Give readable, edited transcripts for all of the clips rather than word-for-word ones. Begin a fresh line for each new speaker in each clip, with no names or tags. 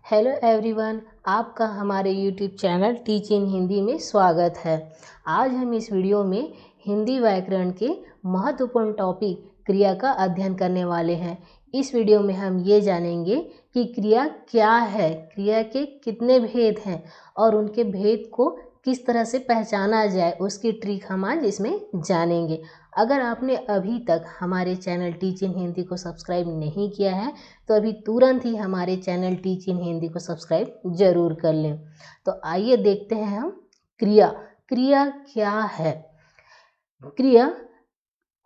Hello everyone, आपका हमारे YouTube channel teach in Hindi में स्वागत है। आज हम इस वीडियो में हिंदी व्याकरण के महत्वपूर्ण टॉपिक क्रिया का अध्ययन करने वाले हैं। इस वीडियो में हम ये जानेंगे कि क्रिया क्या है, क्रिया के कितने भेद हैं और उनके भेद को किस तरह से पहचाना जाए, उसकी ट्रिक हम आज इसमें जानेंगे। अगर आपने अभी तक हमारे चैनल टीच इन हिंदी को सब्सक्राइब नहीं किया है तो अभी तुरंत ही हमारे चैनल टीच इन हिंदी को सब्सक्राइब जरूर कर लें। तो आइए देखते हैं हम क्रिया क्या है। क्रिया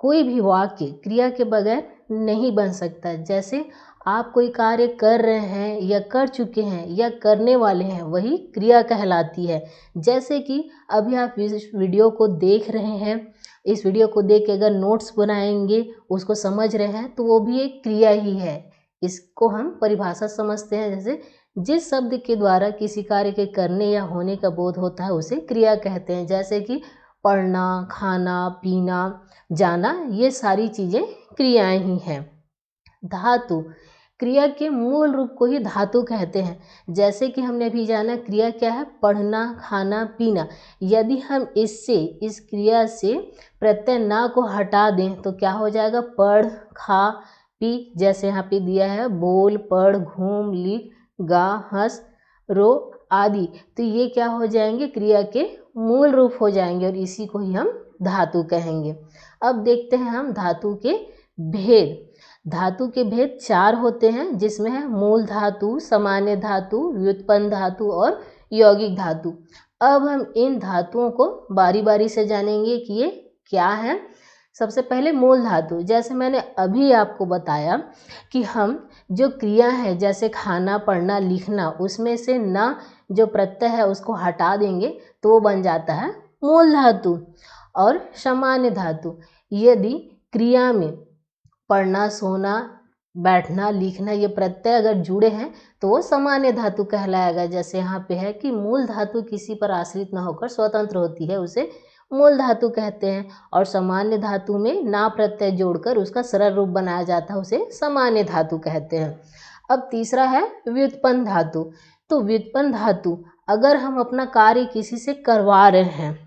कोई भी वाक्य क्रिया के बगैर नहीं बन सकता। जैसे आप कोई कार्य कर रहे हैं या कर चुके हैं या करने वाले हैं, वही क्रिया कहलाती है। जैसे कि अभी आप इस वीडियो को देख रहे हैं, इस वीडियो को देख के अगर नोट्स बनाएंगे, उसको समझ रहे हैं, तो वो भी एक क्रिया ही है। इसको हम परिभाषा समझते हैं। जैसे जिस शब्द के द्वारा किसी कार्य के करने या होने का बोध होता है उसे क्रिया कहते हैं। जैसे कि पढ़ना, खाना, पीना, जाना, ये सारी चीज़ें क्रियाएं ही हैं। धातु, क्रिया के मूल रूप को ही धातु कहते हैं। जैसे कि हमने अभी जाना क्रिया क्या है, पढ़ना, खाना, पीना। यदि हम इस क्रिया से प्रत्यय ना को हटा दें तो क्या हो जाएगा, पढ़, खा, पी। जैसे यहाँ पे दिया है बोल, पढ़, घूम, लिख, गा, हंस, रो आदि। तो ये क्या हो जाएंगे, क्रिया के मूल रूप हो जाएंगे और इसी को ही हम धातु कहेंगे। अब देखते हैं हम धातु के भेद। धातु के भेद 4 होते हैं, जिसमें है मूल धातु, सामान्य धातु, व्युत्पन्न धातु और यौगिक धातु। अब हम इन धातुओं को बारी बारी से जानेंगे कि ये क्या है। सबसे पहले मूल धातु। जैसे मैंने अभी आपको बताया कि हम जो क्रिया है, जैसे खाना, पढ़ना, लिखना, उसमें से ना जो प्रत्यय है उसको हटा देंगे तो वो बन जाता है मूल धातु। और सामान्य धातु, यदि क्रिया में पढ़ना, सोना, बैठना, लिखना ये प्रत्यय अगर जुड़े हैं तो वो सामान्य धातु कहलाएगा। जैसे यहाँ पे है कि मूल धातु किसी पर आश्रित न होकर स्वतंत्र होती है, उसे मूल धातु कहते हैं। और सामान्य धातु में ना प्रत्यय जोड़कर उसका सरल रूप बनाया जाता है, उसे सामान्य धातु कहते हैं। अब तीसरा है व्युत्पन्न धातु। तो व्युत्पन्न धातु, अगर हम अपना कार्य किसी से करवा रहे हैं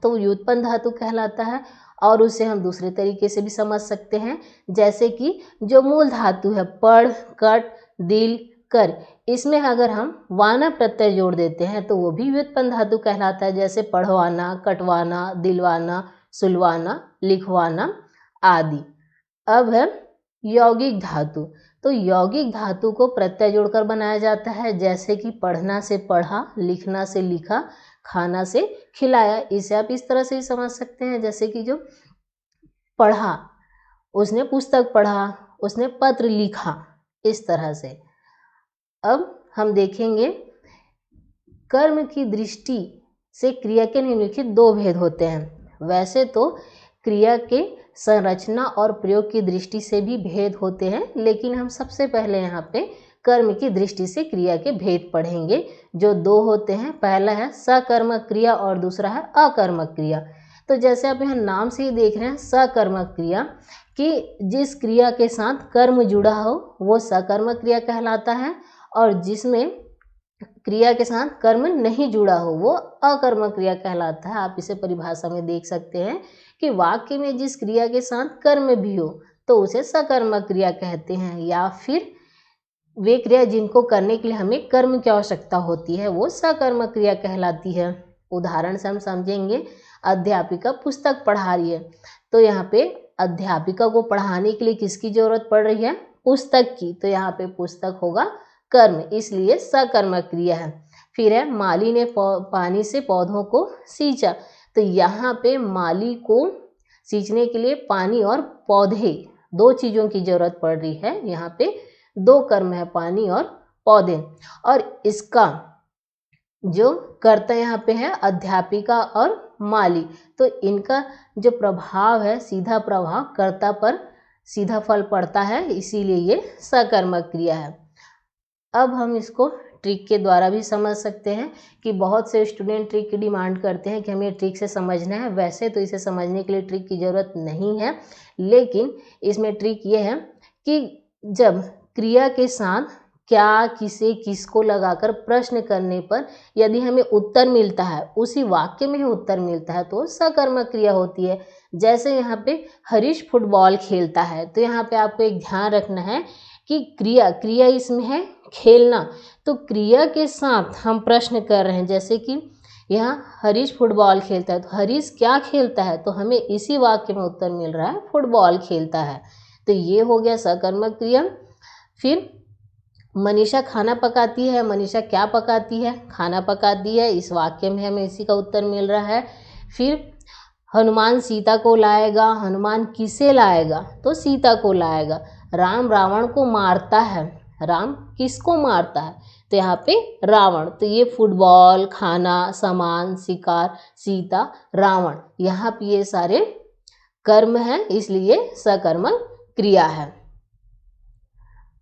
तो व्युत्पन्न धातु कहलाता है। और उसे हम दूसरे तरीके से भी समझ सकते हैं। जैसे कि जो मूल धातु है पढ़, कट, दिल, कर, इसमें अगर हम वाना प्रत्यय जोड़ देते हैं तो वो भी व्युत्पन्न धातु कहलाता है। जैसे पढ़वाना, कटवाना, दिलवाना, सुलवाना, लिखवाना आदि। अब है यौगिक धातु। तो यौगिक धातु को प्रत्यय जोड़कर बनाया जाता है। जैसे कि पढ़ना से पढ़ा, लिखना से लिखा, खाना से खिलाया। इसे आप इस तरह से ही समझ सकते हैं। जैसे कि जो पढ़ा, उसने पुस्तक पढ़ा, उसने पत्र लिखा, इस तरह से। अब हम देखेंगे कर्म की दृष्टि से क्रिया के निम्नलिखित 2 भेद होते हैं। वैसे तो क्रिया के संरचना और प्रयोग की दृष्टि से भी भेद होते हैं, लेकिन हम सबसे पहले यहाँ पे कर्म की दृष्टि से क्रिया के भेद पढ़ेंगे, जो 2 होते हैं। पहला है सकर्मक क्रिया और दूसरा है अकर्मक क्रिया। तो जैसे आप यहाँ नाम से ही देख रहे हैं सकर्मक क्रिया, कि जिस क्रिया के साथ कर्म जुड़ा हो वो सकर्मक क्रिया कहलाता है, और जिसमें क्रिया के साथ कर्म नहीं जुड़ा हो वो अकर्मक क्रिया कहलाता है। आप इसे परिभाषा में देख सकते हैं कि वाक्य में जिस क्रिया के साथ कर्म भी हो तो उसे सकर्मक क्रिया कहते हैं, या फिर वे क्रिया जिनको करने के लिए हमें कर्म की आवश्यकता होती है वो सकर्मक क्रिया कहलाती है। उदाहरण से हम समझेंगे, अध्यापिका पुस्तक पढ़ा रही है, तो यहाँ पे अध्यापिका को पढ़ाने के लिए किसकी जरूरत पड़ रही है, पुस्तक की। तो यहाँ पे पुस्तक होगा कर्म, इसलिए सकर्मक क्रिया है। फिर है माली ने पानी से पौधों को सींचा। तो यहाँ पे माली को सींचने के लिए पानी और पौधे, 2 चीज़ों की जरूरत पड़ रही है। यहाँ पे 2 कर्म है, पानी और पौधे। और इसका जो कर्ता यहाँ पे है अध्यापिका और माली, तो इनका जो प्रभाव है, सीधा प्रभाव कर्ता पर सीधा फल पड़ता है, इसीलिए ये सकर्मक क्रिया है। अब हम इसको ट्रिक के द्वारा भी समझ सकते हैं कि बहुत से स्टूडेंट ट्रिक की डिमांड करते हैं कि हमें ट्रिक से समझना है। वैसे तो इसे समझने के लिए ट्रिक की ज़रूरत नहीं है, लेकिन इसमें ट्रिक ये है कि जब क्रिया के साथ क्या, किसे, किसको लगाकर प्रश्न करने पर यदि हमें उत्तर मिलता है, उसी वाक्य में ही उत्तर मिलता है, तो सकर्मक क्रिया होती है। जैसे यहाँ पे हरीश फुटबॉल खेलता है, तो यहाँ पे आपको एक ध्यान रखना है कि क्रिया इसमें है खेलना, तो क्रिया के साथ हम प्रश्न कर रहे हैं। जैसे कि यहाँ हरीश फुटबॉल खेलता है, तो हरीश क्या खेलता है, तो हमें इसी वाक्य में उत्तर मिल रहा है फुटबॉल खेलता है। तो ये हो गया सकर्मक क्रिया। फिर मनीषा खाना पकाती है, मनीषा क्या पकाती है, खाना पकाती है, इस वाक्य में हमें इसी का उत्तर मिल रहा है। फिर हनुमान सीता को लाएगा, हनुमान किसे लाएगा, तो सीता को लाएगा। राम रावण को मारता है, राम किसको मारता है, तो यहाँ पे रावण। तो ये फुटबॉल, खाना, सामान, शिकार, सीता, रावण, यहाँ पे ये सारे कर्म हैं, इसलिए सकर्मक क्रिया है।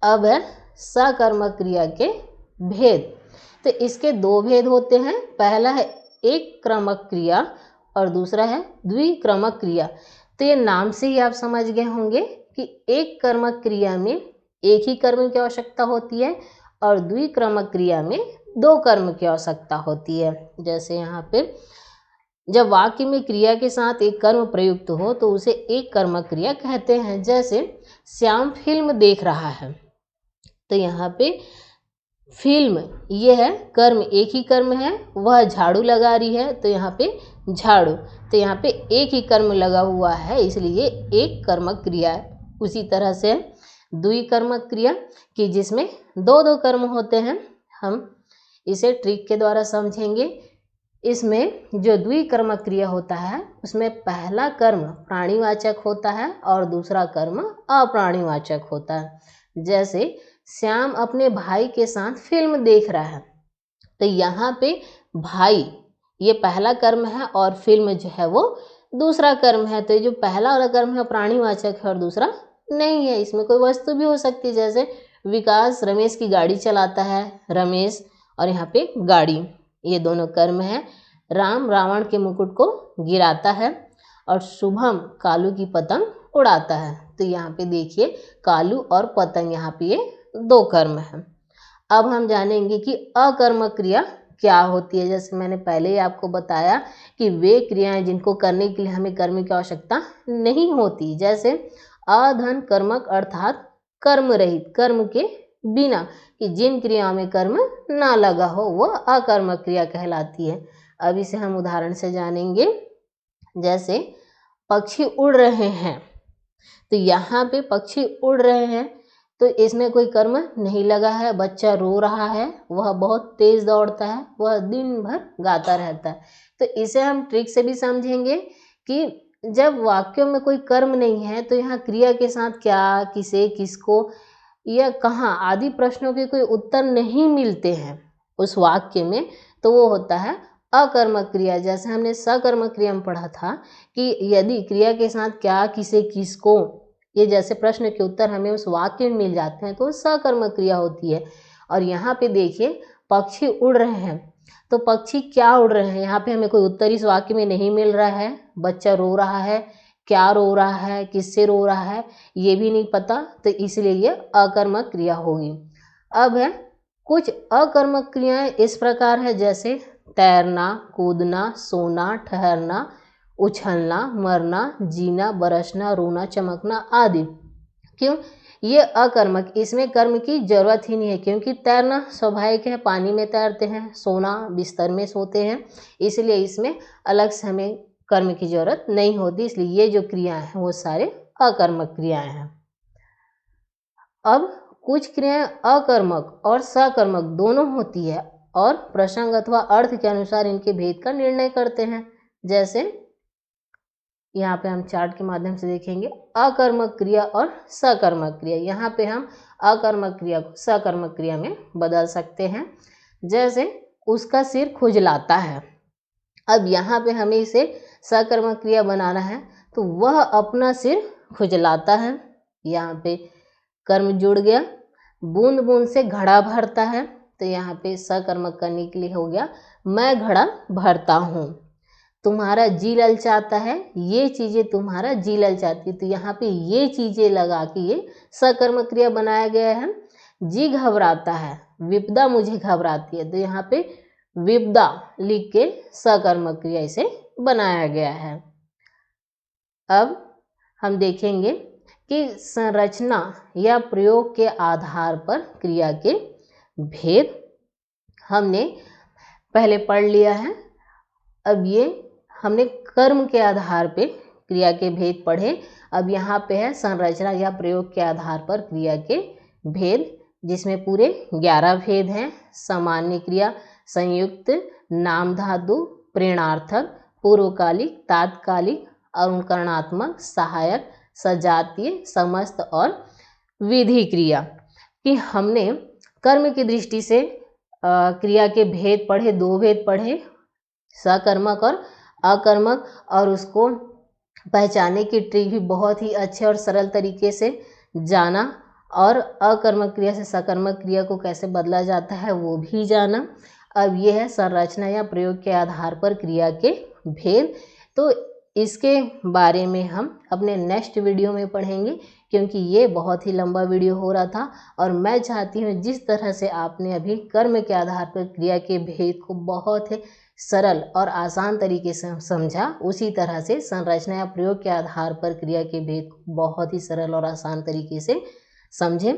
अब है सकर्मक क्रिया के भेद। तो इसके दो भेद होते हैं, पहला है एक क्रमक क्रिया और दूसरा है द्विक्रमक क्रिया। तो ये नाम से ही आप समझ गए होंगे कि एक कर्मक क्रिया में एक ही कर्म की आवश्यकता होती है और द्विक्रमक क्रिया में दो कर्म की आवश्यकता होती है। जैसे यहाँ पे जब वाक्य में क्रिया के साथ एक कर्म प्रयुक्त हो तो उसे एक कर्मक क्रिया कहते हैं। जैसे श्याम फिल्म देख रहा है, तो यहाँ पे फिल्म ये है कर्म, एक ही कर्म है। वह झाड़ू लगा रही है, तो यहाँ पे झाड़ू, तो यहाँ पे एक ही कर्म लगा हुआ है, इसलिए एक कर्मक क्रिया है। उसी तरह से द्विकर्मक क्रिया कि जिसमें दो दो कर्म होते हैं, हम इसे ट्रिक के द्वारा समझेंगे। इसमें जो द्विकर्मक क्रिया होता है उसमें पहला कर्म प्राणीवाचक होता है और दूसरा कर्म अप्राणीवाचक होता है। जैसे श्याम अपने भाई के साथ फिल्म देख रहा है, तो यहाँ पे भाई ये पहला कर्म है और फिल्म जो है वो दूसरा कर्म है। तो जो पहला वाला कर्म है प्राणीवाचक है और दूसरा नहीं है। इसमें कोई वस्तु भी हो सकती है, जैसे विकास रमेश की गाड़ी चलाता है, रमेश और यहाँ पे गाड़ी, ये दोनों कर्म है। राम रावण के मुकुट को गिराता है और शुभम कालू की पतंग उड़ाता है। तो यहाँ पे देखिए कालू और पतंग, यहाँ पे ये दो कर्म है। अब हम जानेंगे कि अकर्मक क्रिया क्या होती है। जैसे मैंने पहले ही आपको बताया कि वे क्रियाएं जिनको करने के लिए हमें कर्म की आवश्यकता नहीं होती। जैसे अधन कर्मक अर्थात कर्म रहित, कर्म के बिना, कि जिन क्रियाओं में कर्म ना लगा हो वह अकर्मक क्रिया कहलाती है। अब इसे हम उदाहरण से जानेंगे। जैसे पक्षी उड़ रहे हैं, तो यहाँ पे पक्षी उड़ रहे हैं, तो इसमें कोई कर्म नहीं लगा है। बच्चा रो रहा है, वह बहुत तेज दौड़ता है, वह दिन भर गाता रहता है। तो इसे हम ट्रिक से भी समझेंगे कि जब वाक्यों में कोई कर्म नहीं है तो यहाँ क्रिया के साथ क्या, किसे, किसको या कहाँ आदि प्रश्नों के कोई उत्तर नहीं मिलते हैं उस वाक्य में, तो वो होता है अकर्मक क्रिया। जैसे हमने सकर्मक क्रिया में पढ़ा था कि यदि क्रिया के साथ क्या, किसे, किसको, ये जैसे प्रश्न के उत्तर हमें उस वाक्य में मिल जाते हैं तो सकर्मक क्रिया होती है। और यहाँ पे देखिए पक्षी उड़ रहे हैं, तो पक्षी क्या उड़ रहे हैं, यहाँ पे हमें कोई उत्तर इस वाक्य में नहीं मिल रहा है। बच्चा रो रहा है, क्या रो रहा है, किससे रो रहा है, ये भी नहीं पता, तो इसलिए ये अकर्मक क्रिया होगी। अब है कुछ अकर्मक क्रियाएं इस प्रकार है, जैसे तैरना, कूदना, सोना, ठहरना, उछलना, मरना, जीना, बरसना, रोना, चमकना आदि। क्यों? ये अकर्मक, इसमें कर्म की जरूरत ही नहीं है, क्योंकि तैरना स्वाभाविक है, पानी में तैरते हैं, सोना बिस्तर में सोते हैं, इसलिए इसमें अलग से हमें कर्म की जरूरत नहीं होती। इसलिए ये जो क्रियाएं हैं वो सारे अकर्मक क्रियाएं हैं। अब कुछ क्रियाएं अकर्मक और सकर्मक दोनों होती है और प्रसंग अथवा अर्थ के अनुसार इनके भेद का निर्णय करते हैं। जैसे यहाँ पे हम चार्ट के माध्यम से देखेंगे अकर्मक क्रिया और सकर्मक क्रिया। यहाँ पे हम अकर्मक क्रिया को सकर्मक क्रिया में बदल सकते हैं। जैसे उसका सिर खुजलाता है, अब यहाँ पे हमें इसे सकर्मक क्रिया बनाना है, तो वह अपना सिर खुजलाता है, यहाँ पे कर्म जुड़ गया। बूंद बूंद से घड़ा भरता है, तो यहाँ पे सकर्मक करने के लिए हो गया मैं घड़ा भरता हूँ। तुम्हारा जी ललचाता है, ये चीज़ें तुम्हारा जी ललचाती है, तो यहाँ पे ये चीज़ें लगा के ये सकर्मक क्रिया बनाया गया है। जी घबराता है, विपदा मुझे घबराती है, तो यहाँ पे विपदा लिख के सकर्मक क्रिया इसे बनाया गया है। अब हम देखेंगे कि संरचना या प्रयोग के आधार पर क्रिया के भेद हमने पहले पढ़ लिया है। अब ये हमने कर्म के आधार पे क्रिया के भेद पढ़े। अब यहाँ पे है संरचना या प्रयोग के आधार पर क्रिया के भेद, जिसमें पूरे 11 भेद हैं। सामान्य क्रिया, संयुक्त, नाम धातु, प्रेरणार्थक, पूर्वकालिक, तात्कालिक, अनुकरणात्मक, सहायक, सजातीय, समस्त और विधि क्रिया। कि हमने कर्म की दृष्टि से क्रिया के भेद पढ़े, 2 भेद पढ़े, सकर्मक और अकर्मक, और उसको पहचानने की ट्रिक भी बहुत ही अच्छे और सरल तरीके से जाना, और अकर्मक क्रिया से सकर्मक क्रिया को कैसे बदला जाता है वो भी जाना। अब ये है संरचना या प्रयोग के आधार पर क्रिया के भेद। तो इसके बारे में हम अपने नेक्स्ट वीडियो में पढ़ेंगे, क्योंकि ये बहुत ही लंबा वीडियो हो रहा था और मैं चाहती हूँ जिस तरह से आपने अभी कर्म के आधार पर क्रिया के भेद को बहुत ही सरल और आसान तरीके से समझा, उसी तरह से संरचना या प्रयोग के आधार पर क्रिया के भेद को बहुत ही सरल और आसान तरीके से समझें।